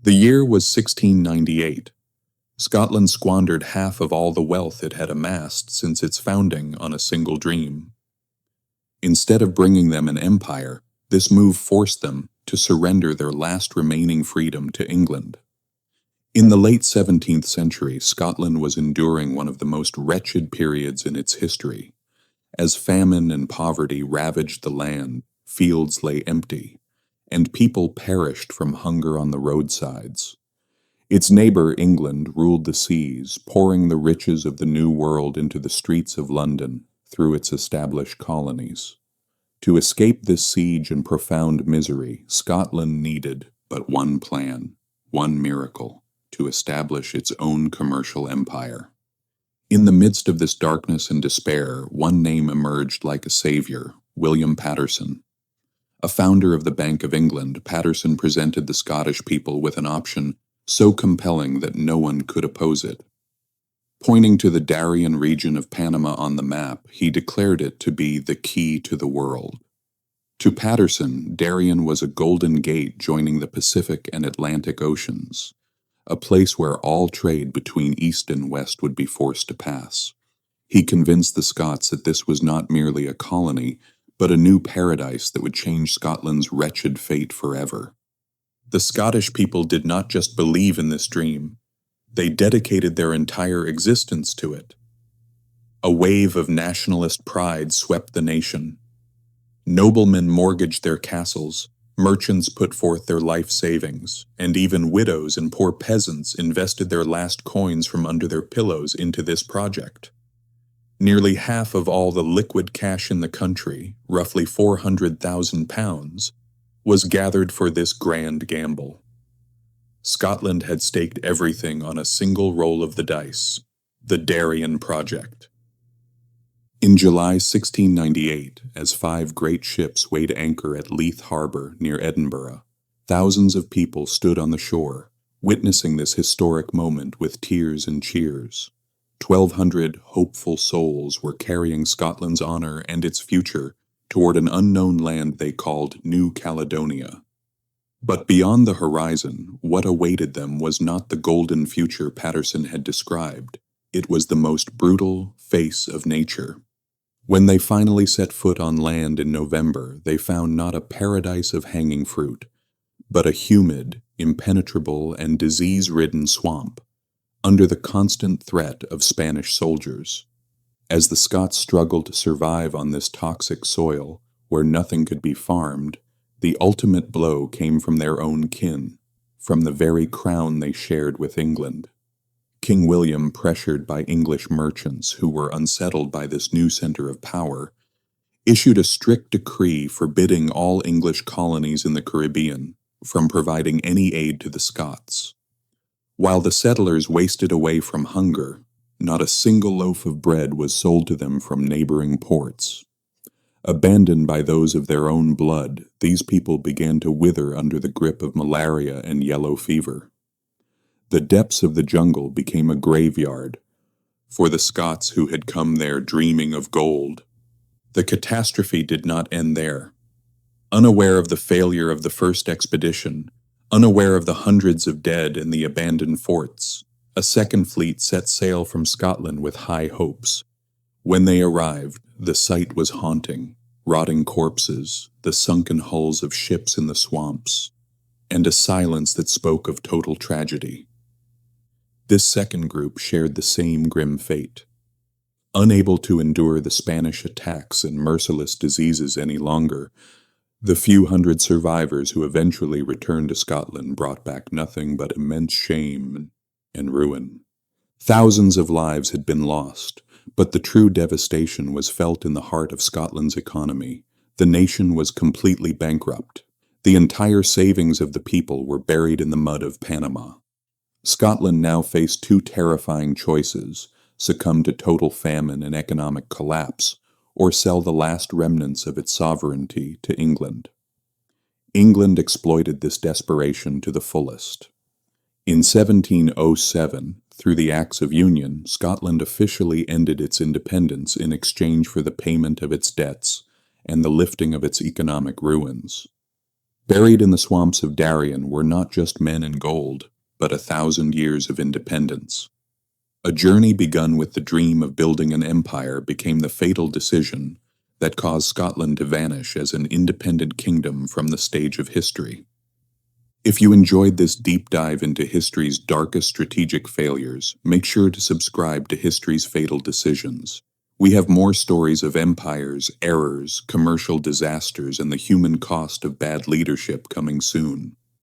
The year was 1698. Scotland squandered half of all the wealth it had amassed since its founding on a single dream. Instead of bringing them an empire, this move forced them to surrender their last remaining freedom to England. In the late 17th century, Scotland was enduring one of the most wretched periods in its history. As famine and poverty ravaged the land, fields lay empty, and people perished from hunger on the roadsides. Its neighbor England ruled the seas, pouring the riches of the New World into the streets of London through its established colonies. To escape this siege and profound misery, Scotland needed but one plan, one miracle, to establish its own commercial empire. In the midst of this darkness and despair, one name emerged like a savior, William Paterson. A founder of the Bank of England, Paterson presented the Scottish people with an option so compelling that no one could oppose it. Pointing to the Darien region of Panama on the map, he declared it to be the key to the world. To Paterson, Darien was a golden gate joining the Pacific and Atlantic Oceans, a place where all trade between East and West would be forced to pass. He convinced the Scots that this was not merely a colony, but a new paradise that would change Scotland's wretched fate forever. The Scottish people did not just believe in this dream, they dedicated their entire existence to it. A wave of nationalist pride swept the nation. Noblemen mortgaged their castles, merchants put forth their life savings, and even widows and poor peasants invested their last coins from under their pillows into this project. Nearly half of all the liquid cash in the country, roughly £400,000, was gathered for this grand gamble. Scotland had staked everything on a single roll of the dice, the Darien project. In July 1698, as 5 great ships weighed anchor at Leith Harbour near Edinburgh, thousands of people stood on the shore, witnessing this historic moment with tears and cheers. 1,200 hopeful souls were carrying Scotland's honor and its future toward an unknown land they called New Caledonia. But beyond the horizon, what awaited them was not the golden future Paterson had described. It was the most brutal face of nature. When they finally set foot on land in November, they found not a paradise of hanging fruit, but a humid, impenetrable, and disease-ridden swamp, under the constant threat of Spanish soldiers. As the Scots struggled to survive on this toxic soil, where nothing could be farmed, the ultimate blow came from their own kin, from the very crown they shared with England. King William, pressured by English merchants who were unsettled by this new center of power, issued a strict decree forbidding all English colonies in the Caribbean from providing any aid to the Scots. While the settlers wasted away from hunger, not a single loaf of bread was sold to them from neighboring ports. Abandoned by those of their own blood, these people began to wither under the grip of malaria and yellow fever. The depths of the jungle became a graveyard for the Scots who had come there dreaming of gold. The catastrophe did not end there. Unaware of the failure of the first expedition, unaware of the hundreds of dead in the abandoned forts, a second fleet set sail from Scotland with high hopes. When they arrived, the sight was haunting: rotting corpses, the sunken hulls of ships in the swamps, and a silence that spoke of total tragedy. This second group shared the same grim fate. Unable to endure the Spanish attacks and merciless diseases any longer, the few hundred survivors who eventually returned to Scotland brought back nothing but immense shame and ruin. Thousands of lives had been lost, but the true devastation was felt in the heart of Scotland's economy. The nation was completely bankrupt. The entire savings of the people were buried in the mud of Panama. Scotland now faced 2 terrifying choices: succumb to total famine and economic collapse, or sell the last remnants of its sovereignty to England. England exploited this desperation to the fullest. In 1707, through the Acts of Union, Scotland officially ended its independence in exchange for the payment of its debts and the lifting of its economic ruins. Buried in the swamps of Darien were not just men and gold, but 1,000 years of independence. A journey begun with the dream of building an empire became the fatal decision that caused Scotland to vanish as an independent kingdom from the stage of history. If you enjoyed this deep dive into history's darkest strategic failures, make sure to subscribe to History's Fatal Decisions. We have more stories of empires, errors, commercial disasters, and the human cost of bad leadership coming soon.